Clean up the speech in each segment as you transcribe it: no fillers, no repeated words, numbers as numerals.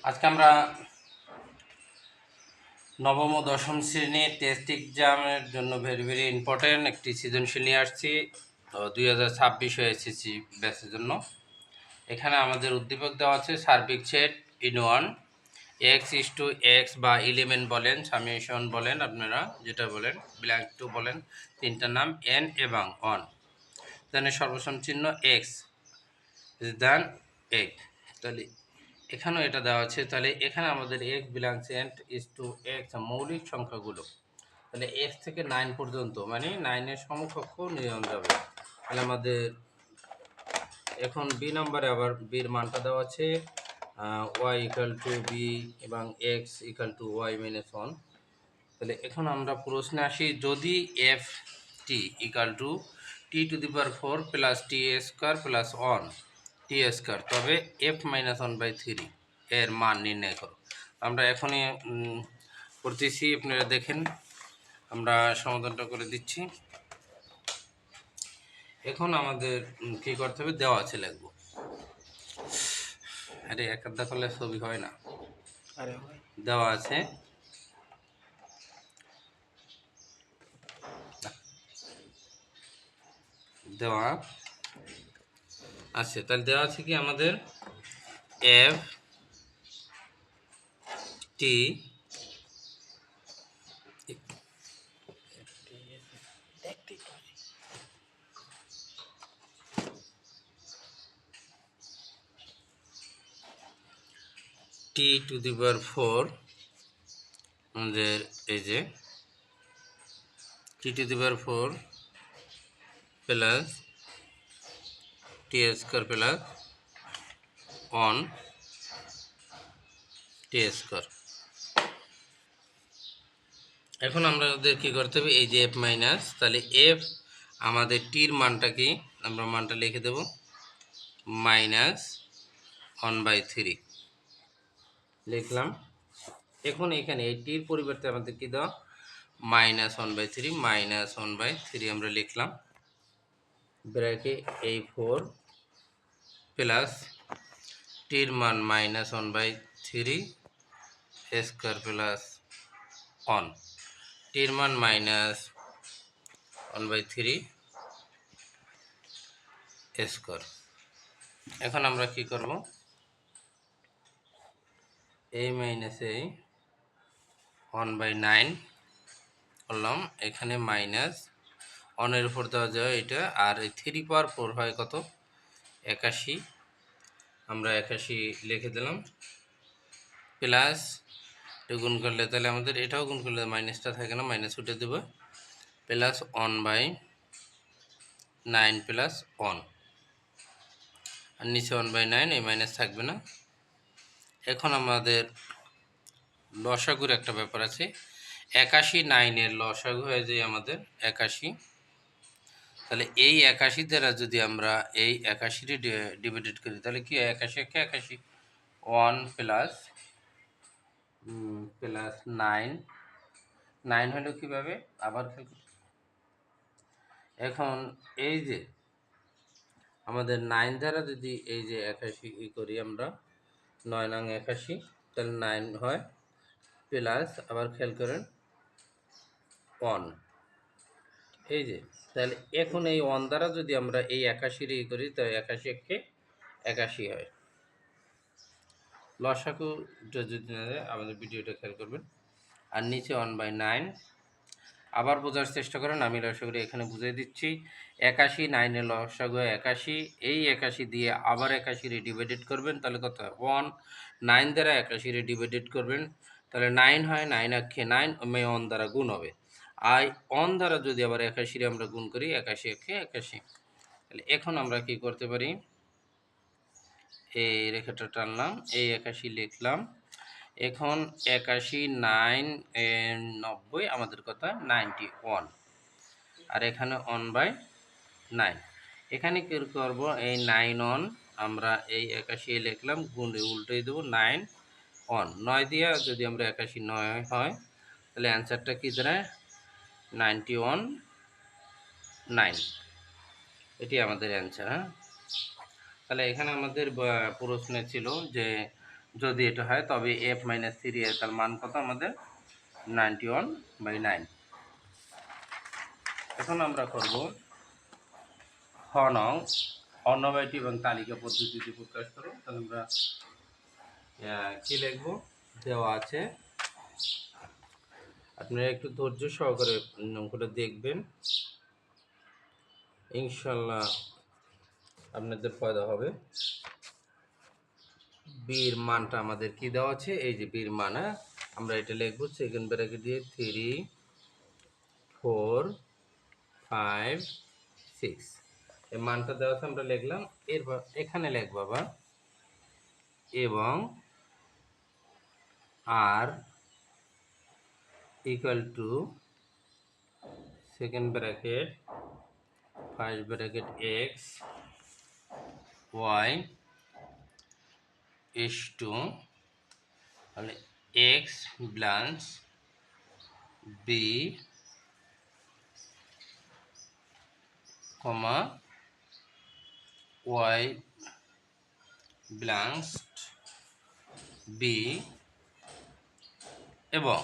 আজকে আমরা নবম ও দশম শ্রেণীর টেস্ট এক্সামের জন্য ভেরি ইম্পর্টেন্ট একটি সৃজনশীল নিয়ে আসছি 2026 এসএসসি ব্যাচের জন্য। এখানে আমাদের উদ্দীপক দেওয়া আছে সার্বিক set in one x is to x বা এলিমেন্ট বলেন, সামেশন বলেন, আপনারা যেটা বলেন, ব্ল্যাঙ্ক টু বলেন, তিনটার নাম এন এবং অন। দেন সর্বসম চিহ্ন এক্স দেন এক। তাহলে এখানেও এটা দেওয়া আছে। তাহলে এখানে আমাদের x belongs and is to x মৌলিক সংখ্যাগুলো, তাহলে এক্স থেকে 9 পর্যন্ত মানে 9-এর সমকক্ষ নিয়ম যাবে। তাহলে আমাদের এখন বি নম্বরে আবার বির মানটা দেওয়া আছে ওয়াই ইকুয়াল টু বি এবং x equal to y minus one. তাহলে এখন আমরা প্রশ্নে আসি, যদি f t equal to t to the power 4 plus t square plus one t square, তবে এফ মাইনাস 1/3 এর মান নির্ণয় করো। আমরা এখনই করতেছি, আপনারা দেখেন আমরা সমাধানটা করে দিচ্ছি। এখন আমাদের কি করতে হবে, দেওয়া আছে লিখবো। আরে একাধা করলে ছবি হয় না, দেওয়া আছে দেওয়া আছে। তাহলে দেওয়া আছে কি আমাদের F T T to the power 4 আমাদের এই যে t to the power 4 plus t square plus one t square. এখন আমাদের কি করতে হবে, এই যে এফ মাইনাস, তাহলে এফ আমাদের টির মানটা কি, আমরা মানটা লিখে দেব -1/3 লিখলাম। এখন এখানে এই টির পরিবর্তে আমাদের কি দেওয়া, -1/3 আমরা লিখলাম ব্র্যাকে এই 4 প্লাস টির মান -1/3 স্কোয়ার প্লাস 1, টির মান -1/3 স্কোয়ার। এখন আমরা কি করব, এই মাইনাস এই 1/9 করলাম, এখানে মাইনাস 1-এর উপর দেওয়া যায় এটা, আর এই 3 পাওয়ার 4 হয় কত, 81, আমরা 81 লিখে দিলাম, প্লাস গুণ করলে তাহলে আমাদের এটাও গুণ করলে মাইনাসটা থাকে না, মাইনাস উঠে দেবো, প্লাস 1/9 প্লাস 1, আর নিচে 1/9, এই মাইনাস থাকবে না। এখন আমাদের লসাগুর একটা ব্যাপার আছে, 81 9-এর লসাগু হয়ে যায় আমাদের 81। তাহলে এই 81 দ্বারা যদি আমরা এই 81টি ডিভাইডেড করি, তাহলে কি 81 কে 81, 1 প্লাস 9 9 হলো কীভাবে আবার খেয়াল। এখন এই যে আমাদের 9 দ্বারা যদি এই যে 81 করি আমরা, 9 নং 81, তাহলে 9 হয় প্লাস আবার খেয়াল করেন 1, এই যে। তাহলে এখন এই 1 দ্বারা যদি আমরা এই 81 করি, তাহলে 81 কে 81 হয়। লসাগুটা যদি না যায়, আমাদের ভিডিওটা খেয়াল করবেন। আর নিচে 1/9, আবার বোঝার চেষ্টা করেন, আমি লসাগুটা এখানে বুঝিয়ে দিচ্ছি। 81 9-এর লসাগু 81, এই 81 দিয়ে আবার 81 ডিভাইডেড করবেন, তাহলে কত হয় 1, 9 দ্বারা 81 ডিভাইডেড করবেন, তাহলে 9 হয়, 9 আক্ষে 9 1 দ্বারা গুণ হবে। আর 1 দ্বারা যদি আবার 81 আমরা গুণ করি, 81 আক্ষে 81। তাহলে এখন আমরা কি করতে পারি, এই রেখাটা টানলাম, এই 81 লিখলাম। এখন 81 9 90, আমাদের কথা 91, আর এখানে 1/9। এখানে কি করব, এই 9 1 আমরা এই 81 লিখলাম, গুণে উল্টে দেবো 9 1, 9 দিয়ে যদি আমরা 81 9 হয়, তাহলে অ্যান্সারটা কি দাঁড়ায় 91 9, এটি আমাদের অ্যান্সার। হ্যাঁ, তাহলে এখানে আমাদের প্রশ্নে ছিল যে যদি এটা হয় তবে f মাইনাস 3 এর তার মান কত আমাদের 91/9। এখন আমরা করব খ নং অন্যবায়টি এবং তালিকা পদ্ধতিতে প্রকাশ করো। তাহলে আমরা কি লিখব, দেওয়া আছে, আপনারা একটু ধৈর্য সহকারে অঙ্কটা দেখবেন, ইনশাল্লাহ আপনাদের ফায়দা হবে। বির মানটা আমাদের কি দেওয়া আছে, এই যে বির মান, আমরা এটা লিখব সেকেন্ড ব্র্যাকেট দিয়ে 3 4 5 6, এই মানটা দেওয়া আছে আমরা লিখলাম। এরপর এখানে লিখব আবার এবং R equal to second bracket first bracket x y is two, তাহলে x plus b comma y plus b এবং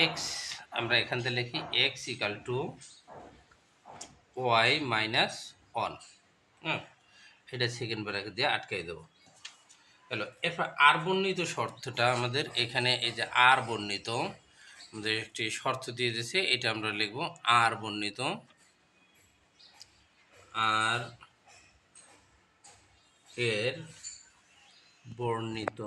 এক্স আমরা এখান থেকে লিখি x equal to y minus 1। এটা সেকেন্ড ব্র্যাকেট দিয়ে আটকাই দেবো। হ্যালো, এরপর আর বর্ণিত শর্তটা আমাদের এখানে, এই যে আর বর্ণিত আমাদের একটি শর্ত দিয়ে দিয়েছে, এটা আমরা লিখব আর বর্ণিত, আর এর বর্ণিত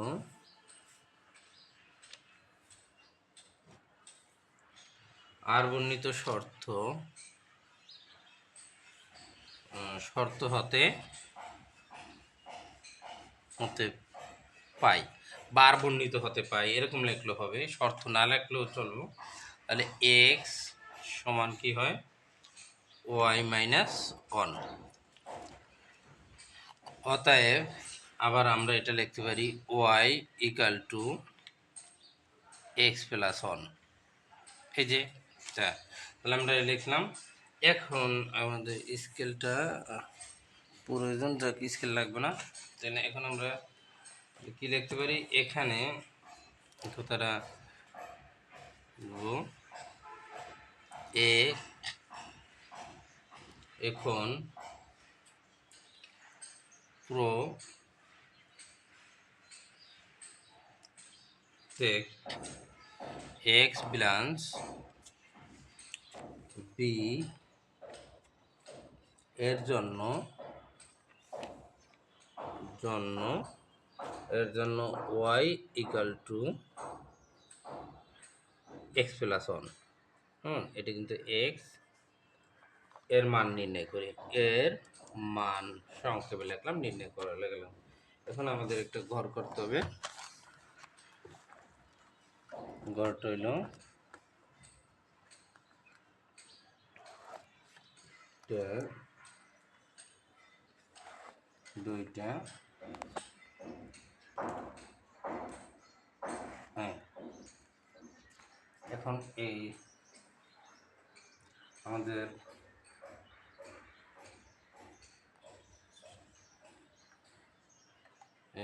শর্ত হতে পাই, বার বর্ণিত হতে পাই, এরকম লিখলে হবে, শর্ত না লিখলেও চলবে। তাহলে এক্স সমান কি হয়, ওয়াই মাইনাস 1। অতএব আবার আমরা এটা লিখতে পারি y equal to x plus 1। এই যে তাহলে আমরা লিখলাম। এখন আমাদের স্কেলটা প্রয়োজন, যাক স্কেল লাগবে না, তাহলে এখন আমরা কি লিখতে পারি, এখানে তারা এ এখন এক্স প্লাস বি এর জন্য y equal to x plus 1। এটা কিন্তু এক্স এর মান নির্ণয় করি, এর মান সংক্ষেপে লিখলাম, নির্ণয় করা লাগলাম। এখন আমাদের একটা ঘর করতে হবে। ঘরটা হইল দুইটা, হ্যাঁ। এখন এই আমাদের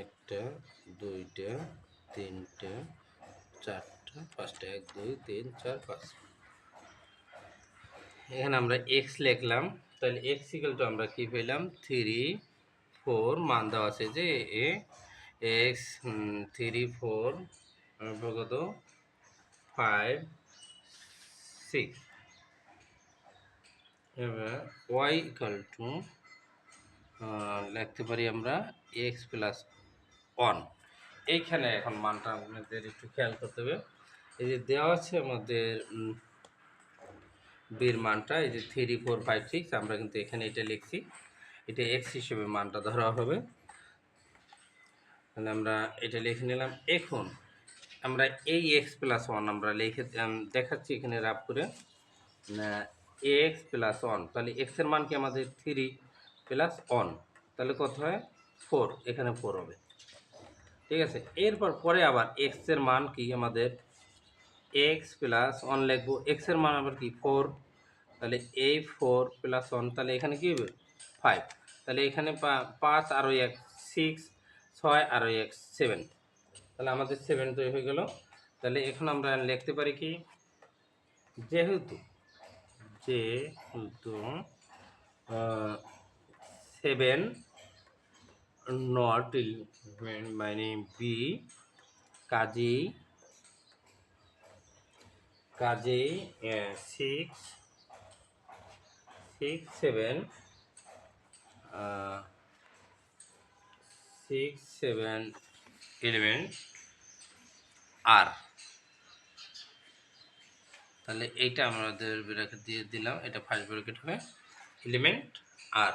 একটা, দুইটা, তিনটা, চারটা, পাঁচটা, 1 2 3 4 5, এখানে আমরা এক্স লিখলাম। তাহলে এক্স ইকুয়াল টু আমরা কি পেলাম, 3 4, মান দেওয়া আছে যে এক্স 3 4 কত 5 6। এবার ওয়াই ইকুয়াল টু লিখতে পারি আমরা এক্স প্লাস 1। এইখানে এখন মানটা আপনাদের একটু খেয়াল করতে হবে। এই যে দেওয়া আছে আমাদের বির মানটা, এই যে 3 4 5 6, আমরা কিন্তু এখানে এটা লিখছি, এটা এক্স হিসেবে মানটা ধরা হবে। তাহলে আমরা এটা লিখে নিলাম। এখন আমরা এই এক্স প্লাস 1 আমরা লিখে দেখাচ্ছি এখানে রাফ করে, এক্স প্লাস 1, তাহলে এক্স এর মান কি আমাদের 3 প্লাস 1, তাহলে কত হয় 4, এখানে 4 হবে, ঠিক আছে। এরপর পরে আবার এক্স এর মান কি আমাদের এক্স প্লাস 1 লিখবো, এক্স এর মান আবার কি 4, তাহলে এই 4 প্লাস 1, তাহলে এখানে কি হবে 5, তাহলে এখানে 5 আর 1 6, 6 আর ওই x 7, তাহলে আমাদের 7 তৈরি হয়ে গেল। তাহলে এখন আমরা লিখতে পারি কি, যেহেতু 7 নট মানে বি, কাজেই 6 7 11 আর, তাহলে এইটা আমাদের ব্র্যাকেট দিয়ে দিলাম, এটা ফার্স্ট ব্র্যাকেট হবে এলিমেন্ট আর।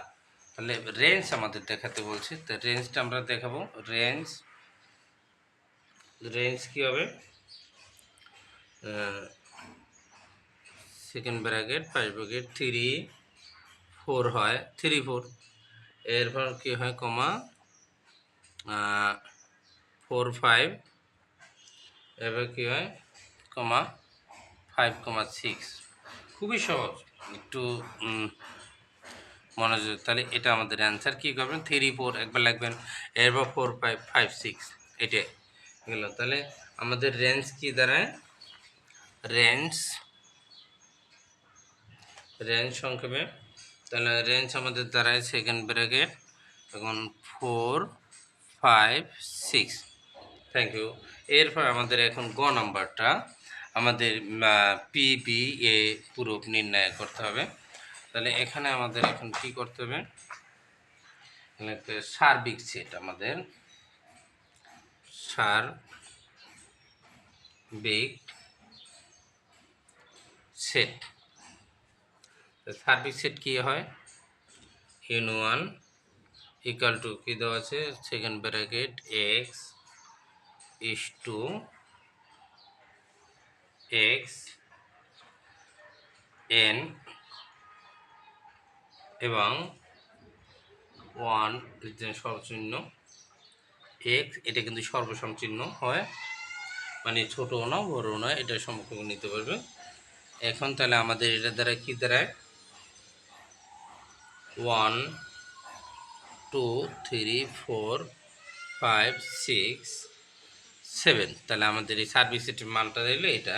তাহলে রেঞ্জ আমাদের দেখাতে বলছে, তো রেঞ্জটা আমরা দেখাবো। রেঞ্জ কি হবে, সেকেন্ড ব্র্যাকেট ফার্স্ট ব্র্যাকেট 3 4 হয়, 3 4, এরপর কি হয় কমা 4 5, এবার কি হয় কমা 5 6। খুবই সহজ, একটু মনোযোগ। তাহলে এটা আমাদের অ্যান্সার। কী করবেন, 3 4 একবার লিখবেন, এরপর 4 5 5 6, এটা গেল। তাহলে আমাদের রেঞ্জ কি দাঁড়ায়, রেঞ্জ সংক্ষেপে, তাহলে রেঞ্জ আমাদের দাঁড়ায় সেকেন্ড ব্র্যাকেট এখন 4 5 6। Thank you. এরপর আমাদের এখন গ নাম্বারটা, আমাদের PBA পূরক নির্ণয় করতে হবে। তাহলে এখানে আমাদের এখন কি করতে হবে, সার্বিক সেট, আমাদের সার্বিক সেট। সার্বিক সেট কি হয়, n1 ইকুয়াল টু কি দেওয়া আছে, second bracket x is to x n এবং 1 সর্বচিহ্ন x, এটা কিন্তু সর্বসম চিহ্ন হয়, মানে ছোটও না বড়ও না, এটা সম্পর্ক নিতে পারবে। এখন তাহলে আমাদের এটা দ্বারা কি দাঁড়ায়, 1 2 3 4 5 6 7, তাহলে আমাদের এই সার্ভিস সেটের মানটা দিলে এটা।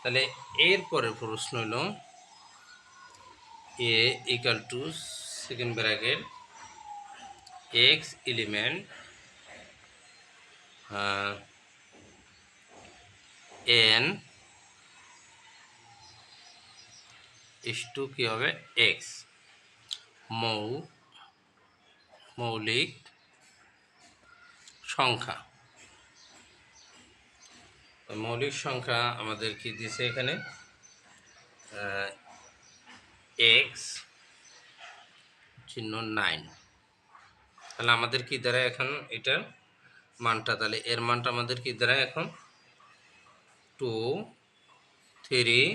তাহলে এরপরে প্রশ্ন হলো a equal to second bracket x element n is to কী হবে x, মৌলিক সংখ্যা। মৌলিক সংখ্যা আমাদের কি দিয়েছে এখানে, x চিহ্ন 9। তাহলে আমাদের কি দাঁড়ায় এখন এটার মানটা, তাহলে এর মানটা আমাদের কি দাঁড়ায় এখন 2 3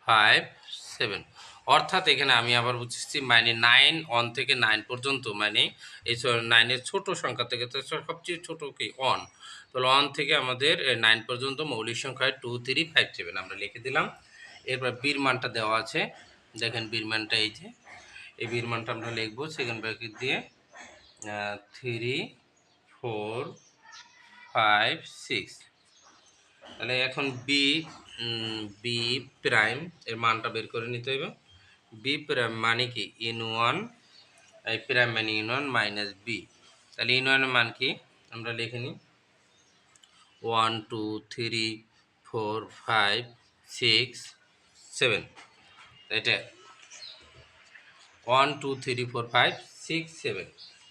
5 7। অর্থাৎ এখানে আমি আবার বুঝছি, মানে 9 1 থেকে 9 পর্যন্ত, মানে এই 9-এর ছোট সংখ্যা থেকে, তো সবচেয়ে ছোট কি 1, তাহলে 1 থেকে আমাদের 9 পর্যন্ত মৌলিক সংখ্যা 2 3 5 7 আমরা লিখে দিলাম। এরপর বীর মানটা দেওয়া আছে, দেখেন বীর মানটা এই যে, এই বীর মানটা আমরা লিখবো সেকেন্ড ব্র্যাকেট দিয়ে 3 4 5 6। তাহলে এখন বি প্রাইম এর মানটা বের করে নিতে হবে। বি প্রাইম মানে কি, n1, এই প্রাইম মানে n1 মাইনাস বি। তাহলে n1 এর মান কি আমরা লিখে নিই, 1 2 3 4 5 6 7, এটা 1 2 3 4 5 6 7,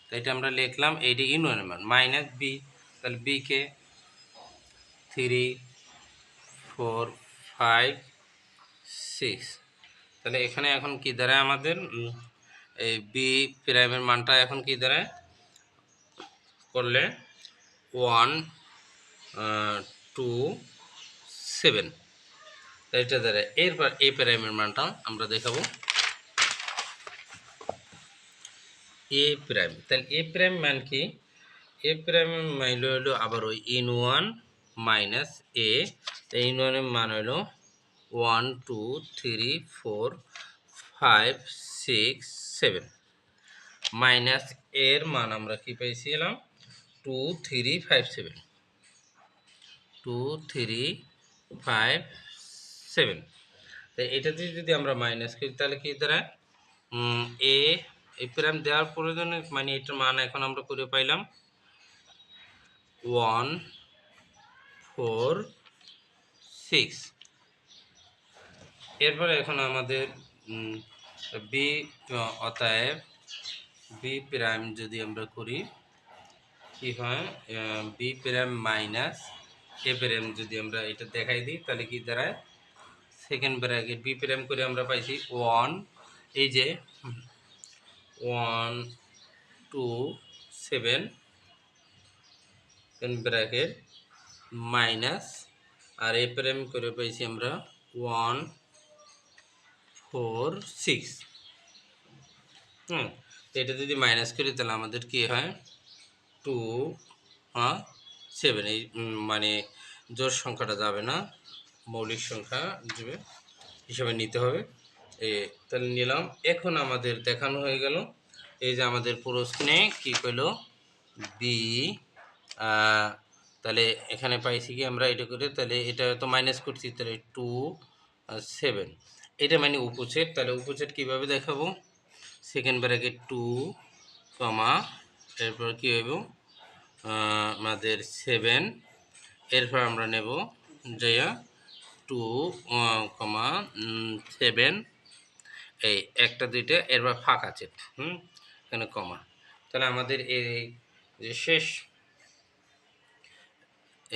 তো এটা আমরা লিখলাম, এইটি n1 এর মান মাইনাস বি, তাহলে বি কে 3 4 5 6। তাহলে এখানে এখন কি দাঁড়ায় আমাদের, এই বি প্রাইমের মানটা এখন কি দাঁড়ায় করলে 1 2 7, এটা দাঁড়ায়। এরপর এ প্রাইমের মানটা আমরা দেখাবো, এ প্রাইম। তাহলে এ প্রাইম মান কি, এ প্রাইম মান হলো আবার ওই n1 মাইনাস এ, n1 এর মান হলো 1 2 3 4 5 6 7। মাইনাস এর মান আমরা কি পেয়েছিলাম 2357 2357। তো এটা দিয়ে যদি আমরা মাইনাস করি তাহলে কি দাঁড়ায় এ প্রাইম দেওয়ার প্রয়োজনে মানে এটার মান এখন আমরা করে পাইলাম 146। এরপরে এখন আমাদের বি অতএব বি প্রাইম যদি আমরা করি কি হয় বি প্রাইম মাইনাস এ প্রাইম যদি আমরা এটা দেখাই দিই তাহলে কি দাঁড়ায় সেকেন্ড ব্র্যাকেট বি প্রাইম করে আমরা পাইছি 1 এই যে 127 সেকেন্ড ব্র্যাকেট মাইনাস আর এ প্রাইম করে পাইছি আমরা 146। এটা যদি মাইনাস করি তাহলে আমাদের কি হয় 27 এই মানে জোড় সংখ্যাটা যাবে না, মৌলিক সংখ্যা হিসেবে নিতে হবে। তাহলে নিলাম। এখন আমাদের দেখানো হয়ে গেল এই যে আমাদের প্রশ্নে কি কইলো বি তাহলে এখানে পাইছি কি আমরা এটা করে তাহলে এটা তো মাইনাস করছি তাহলে 27 এটা মানে উপসেট। তাহলে উপসেট কিভাবে দেখাবো সেকেন্ড ব্র্যাকেট 2 কমা এরপর কি হইব আমাদের 7 এরপর আমরা নেব যাইয়া 2,7 এই একটা দুইটা এরপর ফাঁকা চেট এখানে কমা। তাহলে আমাদের এই যে শেষ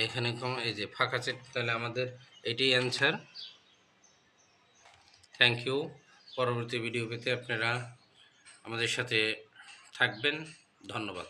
এখানে কমা এই যে ফাঁকা চেট তাহলে আমাদের এটাই অ্যান্সার। Thank you. পরবর্তী ভিডিও পেতে আপনারা আমাদের সাথে থাকবেন। ধন্যবাদ।